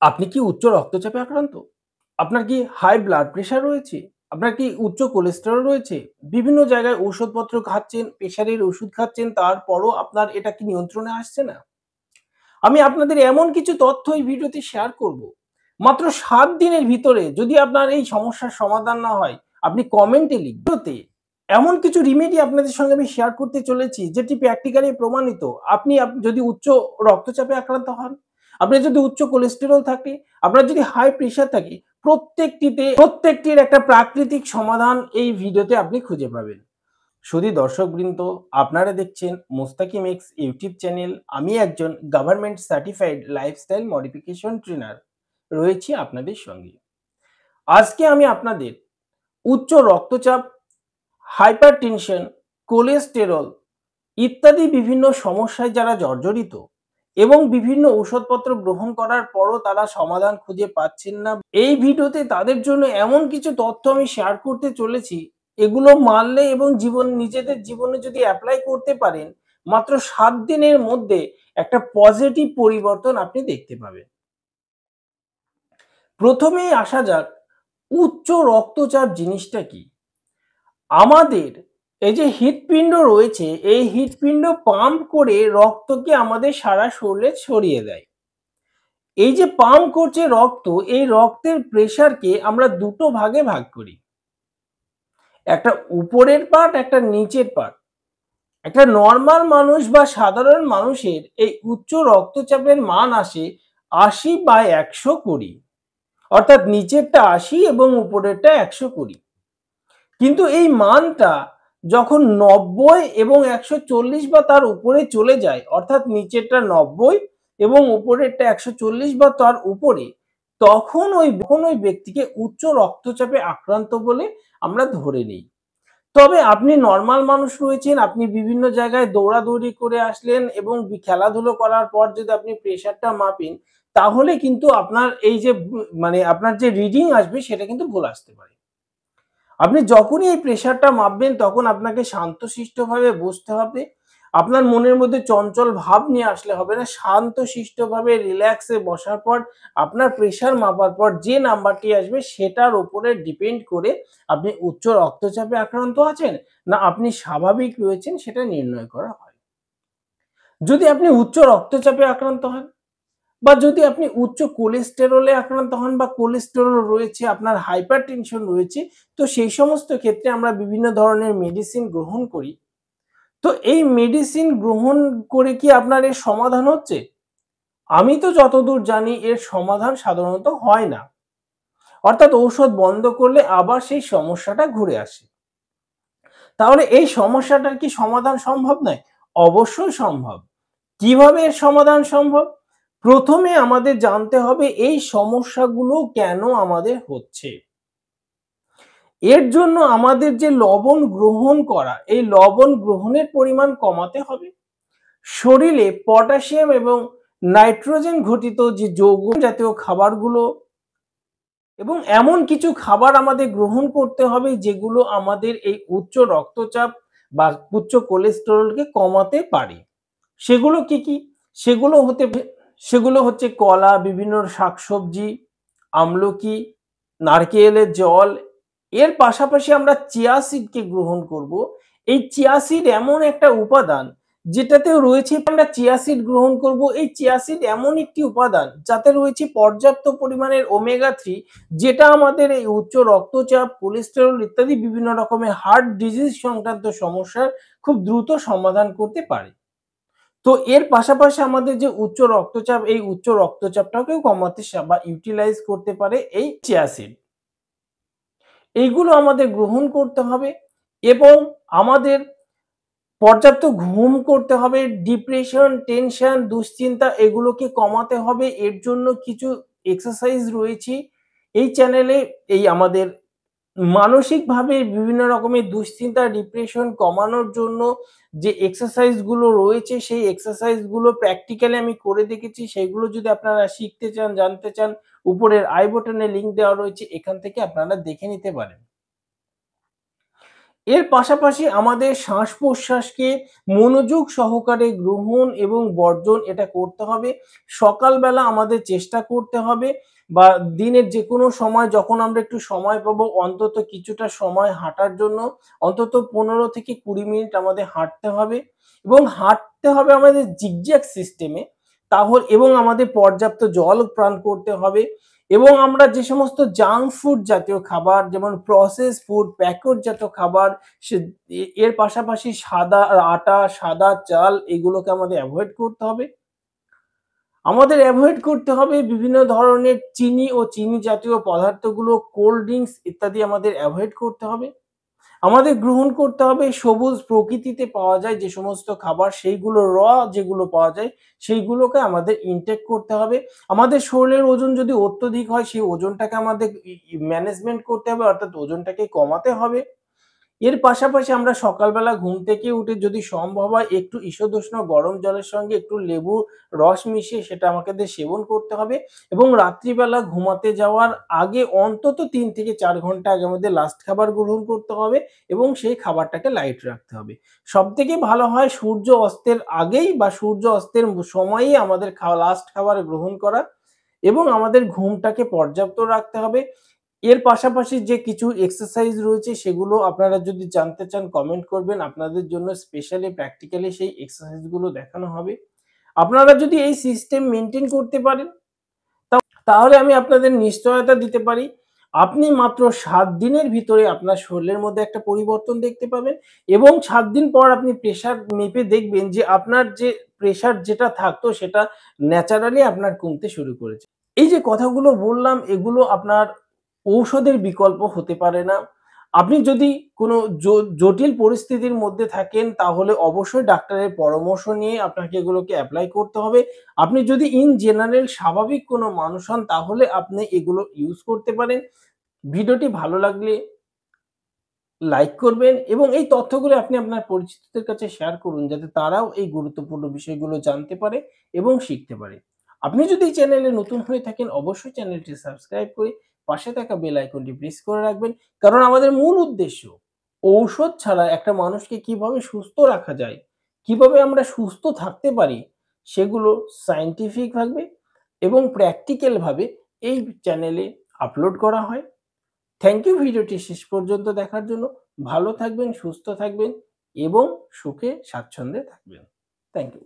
আপনি কি উচ্চ রক্তচাপে আক্রান্ত? আপনার কি হাই ব্লাড প্রেশার রয়েছে? আপনার কি উচ্চ কোলেস্টেরল রয়েছে? বিভিন্ন জায়গায় ঔষধপত্র খাচ্ছেন, প্রেশারের ওষুধ খাচ্ছেন, তারপরও আপনার এটা কি নিয়ন্ত্রণে আসছে না? আমি আপনাদের এমন কিছু তথ্য এই ভিডিওতে শেয়ার করব। মাত্র ৭ দিনের ভিতরে যদি আপনার এই সমস্যার সমাধান না হয়, আপনি কমেন্টে লিখবেন। ভিডিওতে এমন কিছু রেমেডি আপনাদের সঙ্গে আমি শেয়ার করতে চলেছি, যেটি প্র্যাকটিক্যালি প্রমাণিত। আপনি যদি উচ্চ রক্তচাপে আক্রান্ত হন, আপনার যদি উচ্চ কোলেস্টেরল থাকে, আপনার যদি হাই প্রেশার থাকে, প্রত্যেকটির একটা প্রাকৃতিক সমাধান এই ভিডিওতে আপনি খুঁজে পাবেন। সুধী দর্শকবৃন্দ, আপনারা দেখছেন মোস্তাকিম এক্স ইউটিউব চ্যানেল। আমি একজন government certified lifestyle modification trainer রয়েছি আপনাদের সঙ্গে। আজকে আমি আপনাদের উচ্চ রক্তচাপ, হাইপারটেনশন, কোলেস্টেরল ইত্যাদি বিভিন্ন সমস্যায় যারা জর্জরিত এবং বিভিন্ন ওষুধপত্র গ্রহণ করার পরও তারা সমাধান খুঁজে পাচ্ছেন না, এই ভিডিওতে তাদের জন্য এমন কিছু তথ্য আমি শেয়ার করতে চলেছি। এগুলো মানলে এবং নিজেদের জীবনে যদি অ্যাপ্লাই করতে পারেন, মাত্র ৭ দিনের মধ্যে একটা পজিটিভ পরিবর্তন আপনি দেখতে পাবেন। প্রথমেই আসা যাক, উচ্চ রক্তচাপ জিনিসটা কি? আমাদের এই যে হৃৎপিণ্ড রয়েছে, এই হৃৎপিণ্ড পাম্প করে রক্তকে আমাদের সারা শরীরে ছড়িয়ে দেয়। এই যে পাম্প করছে রক্ত, এই রক্তের প্রেসারকে আমরা দুটো ভাগে ভাগ করি, একটা উপরের পার্ট, একটা নিচের পার্ট। একটা নর্মাল মানুষ বা সাধারণ মানুষের এই উচ্চ রক্তচাপের মান আসে ৮০/১২০, অর্থাৎ নিচেরটা ৮০ এবং উপরেরটা ১২০। কিন্তু এই মানটা যখন ৯০ এবং ১৪০ বা তার উপরে চলে যায়, অর্থাৎ নিচেরটা ৯০ এবং উপরেরটা ১৪০ বা তার উপরে, তখন ওই ব্যক্তিকে উচ্চ রক্তচাপে আক্রান্ত বলে আমরা ধরে নিই। তবে আপনি নরমাল মানুষ রয়েছেন, আপনি বিভিন্ন জায়গায় দৌড়াদৌড়ি করে আসলেন এবং খেলাধুলো করার পর যদি আপনি প্রেশারটা মাপেন, তাহলে কিন্তু আপনার এই যে মানে আপনার যে রিডিং আসবে সেটা কিন্তু ভুল আসতে পারে। আপনি যখনই এই প্রেশারটা মাপবেন তখন আপনাকে শান্তশিষ্টভাবে বসতে হবে। আপনার মনের মধ্যে চঞ্চল ভাব নিয়ে আসলে হবে না। শান্তশিষ্টভাবে রিল্যাক্সে বসার পর আপনার প্রেশার মাপার পর যে নাম্বারটি আসবে সেটার উপরে ডিপেন্ড করে আপনি উচ্চ রক্তচাপে আক্রান্ত আছেন না আপনি স্বাভাবিক রয়েছেন সেটা নির্ণয় করা হয়। যদি আপনি উচ্চ রক্তচাপে আক্রান্ত হন বা যদি আপনি উচ্চ কোলেস্টেরলে আক্রান্ত হন বা কোলেস্টেরল রয়েছে, আপনার হাইপারটেনশন রয়েছে, তো সেই সমস্ত ক্ষেত্রে আমরা বিভিন্ন ধরনের মেডিসিন গ্রহণ করি। তো এই মেডিসিন গ্রহণ করে কি আপনার এর সমাধান হচ্ছে? আমি তো যতদূর জানি এর সমাধান সাধারণত হয় না। অর্থাৎ ঔষধ বন্ধ করলে আবার সেই সমস্যাটা ঘুরে আসে। তাহলে এই সমস্যাটার কি সমাধান সম্ভব নয়? অবশ্যই সম্ভব। কিভাবে এর সমাধান সম্ভব? প্রথমে আমাদের জানতে হবে এই সমস্যাগুলো কেন আমাদের হচ্ছে। এর জন্য আমাদের যে লবণ গ্রহণ করা, এই লবণ গ্রহণের পরিমাণ কমাতে হবে। শরীরে পটাশিয়াম এবং নাইট্রোজেন ঘটিত যে যৌগ জাতীয় খাবারগুলো এবং এমন কিছু খাবার আমাদের গ্রহণ করতে হবে যেগুলো আমাদের এই উচ্চ রক্তচাপ বা উচ্চ কোলেস্টেরলকে কমাতে পারে। সেগুলো কি কি? সেগুলো সেগুলো হচ্ছে কলা, বিভিন্ন শাকসবজি, আমলকি, নারকেলের জল। এর পাশাপাশি আমরা চিয়া সিডকে গ্রহণ করব। এই চিয়া সিড এমন একটা উপাদান যেটাতে রয়েছে, আমরা চিয়া সিড গ্রহণ করব। এই চিয়া সিড এমন একটি উপাদান যাতে রয়েছে পর্যাপ্ত পরিমাণের ওমেগা 3, যেটা আমাদের এই উচ্চ রক্তচাপ, কোলেস্টেরল ইত্যাদি বিভিন্ন রকমের হার্ট ডিজিজ সংক্রান্ত সমস্যার খুব দ্রুত সমাধান করতে পারে। তো এর পাশাপাশি আমাদের যে উচ্চ রক্তচাপ, এই উচ্চ রক্তচাপটাকেও কমাতে বা ইউটিলাইজ করতে পারে এই চিয়া সিড। এইগুলো আমাদের গ্রহণ করতে হবে এবং আমাদের পর্যাপ্ত ঘুম করতে হবে। ডিপ্রেশন, টেনশন, দুশ্চিন্তা এগুলোকে কমাতে হবে। এর জন্য কিছু এক্সারসাইজ রয়েছে এই চ্যানেলে। এই আমাদের মানসিকভাবে বিভিন্ন রকমের দুশ্চিন্তা, ডিপ্রেশন কমানোর জন্য যে এক্সারসাইজ গুলো রয়েছে, সেই এক্সারসাইজ গুলো প্র্যাকটিক্যালি আমি করে দেখেছি। সেগুলো যদি আপনারা শিখতে চান, জানতে চান, উপরের আই বাটনে লিংক দেওয়া রয়েছে, এখান থেকে আপনারা দেখে নিতে পারেন। এর পাশাপাশি আমাদের শ্বাস-প্রশ্বাসকে মনোযোগ সহকারে গ্রহণ এবং বর্জন এটা করতে হবে। সকালবেলা আমাদের চেষ্টা করতে হবে বা দিনের যেকোনো সময় যখন আমরা একটু সময় পাবো অন্তত কিছুটা সময় হাঁটার জন্য অন্তত ১৫ থেকে ২০ মিনিট আমাদের হাঁটতে হবে এবং হাঁটতে হবে আমাদের জিগজ্যাগ সিস্টেমে এবং আমাদের পর্যাপ্ত জল পান করতে হবে এবং আমরা যে সমস্ত জাঙ্ক ফুড জাতীয় খাবার যেমন প্রসেস ফুড, প্যাকেটজাত খাবার সে এর পাশাপাশি সাদা আটা, সাদা চাল এগুলোকে আমাদের এভয়েড করতে হবে। আমাদের এভয়েড করতে হবে বিভিন্ন ধরনের চিনি ও চিনি জাতীয় পদার্থগুলো, কোল্ড ড্রিংকস ইত্যাদি আমাদের এভয়েড করতে হবে। আমাদের গ্রহণ করতে হবে সবুজ প্রকৃতিতে পাওয়া যায় যে সমস্ত খাবার সেইগুলো যেগুলো পাওয়া যায় সেইগুলোকে আমাদের ইনটেক করতে হবে। আমাদের শরীরের ওজন যদি অত্যধিক হয় সেই ওজনটাকে আমাদের ম্যানেজমেন্ট করতে হবে অর্থাৎ ওজনটাকে কমাতে হবে। এর পাশাপাশি আমরা সকালবেলা ঘুম থেকে উঠে যদি সম্ভব হয় একটু ঈষদুষ্ণ গরম জলের সঙ্গে একটু লেবু রস মিশিয়ে সেটা আমাদের সেবন করতে হবে এবং রাত্রিবেলা ঘুমাতে যাওয়ার আগে অন্তত ৩ থেকে ৪ ঘন্টা আগে আমাদের লাস্ট খাবার গ্রহণ করতে হবে এবং সেই খাবারটাকে লাইট রাখতে হবে। সবথেকে ভালো হয় সূর্য অস্তের আগেই বা সূর্য অস্তের সময়েই আমাদের লাস্ট খাবার গ্রহণ করা এবং আমাদের ঘুমটাকে পর্যাপ্ত রাখতে হবে। এর পাশাপাশি যে কিছু এক্সারসাইজ রয়েছে সেগুলো আপনারা যদি জানতে চান কমেন্ট করবেন। আপনাদের জন্য স্পেশালি প্র্যাকটিক্যালি সেই এক্সারসাইজ গুলো দেখানো হবে। আপনারা যদি এই সিস্টেম মেইনটেইন করতে পারেন তাহলে আমি আপনাদের নিশ্চয়তা দিতে পারি আপনি মাত্র ৭ দিনের ভিতরে আপনার শরীরের মধ্যে একটা পরিবর্তন দেখতে পাবেন এবং ৭ দিন পর আপনি প্রেশার মেপে দেখবেন যে আপনার যে প্রেশার যেটা থাকতো সেটা ন্যাচারালি আপনার কমতে শুরু করেছে। এই যে কথাগুলো বললাম এগুলো আপনার ঔষধের বিকল্প হতে পারে না। আপনি যদি কোনো জটিল পরিস্থিতির মধ্যে থাকেন তাহলে অবশ্যই ডাক্তারের পরামর্শ নিয়ে আপনাকে এগুলোকে এপ্লাই করতে হবে। আপনি যদি ইন জেনারেল স্বাভাবিক কোনো মানুষ হন তাহলে আপনি এগুলো ইউজ করতে পারেন। ভিডিওটি ভালো লাগলে লাইক করবেন এবং এই তথ্যগুলো আপনি আপনার পরিচিতদের কাছে শেয়ার করুন যাতে তারাও এই গুরুত্বপূর্ণ বিষয়গুলো জানতে পারে এবং শিখতে পারে। আপনি যদি এই চ্যানেলে নতুন হয়ে থাকেন অবশ্যই চ্যানেলটি সাবস্ক্রাইব করে পাশে থাকা বেল আইকনটি প্রেস করে রাখবেন। কারণ আমাদের মূল উদ্দেশ্য ঔষধ ছাড়া একটা মানুষকে কিভাবে সুস্থ রাখা যায়, কিভাবে আমরা সুস্থ থাকতে পারি সেগুলো সায়েন্টিফিক ভাবে এবং প্র্যাকটিক্যাল ভাবে এই চ্যানেলে আপলোড করা হয়। থ্যাংক ইউ ভিডিওটি শেষ পর্যন্ত দেখার জন্য। ভালো থাকবেন, সুস্থ থাকবেন এবং সুখে স্বাচ্ছন্দ্যে থাকবেন। Thank you.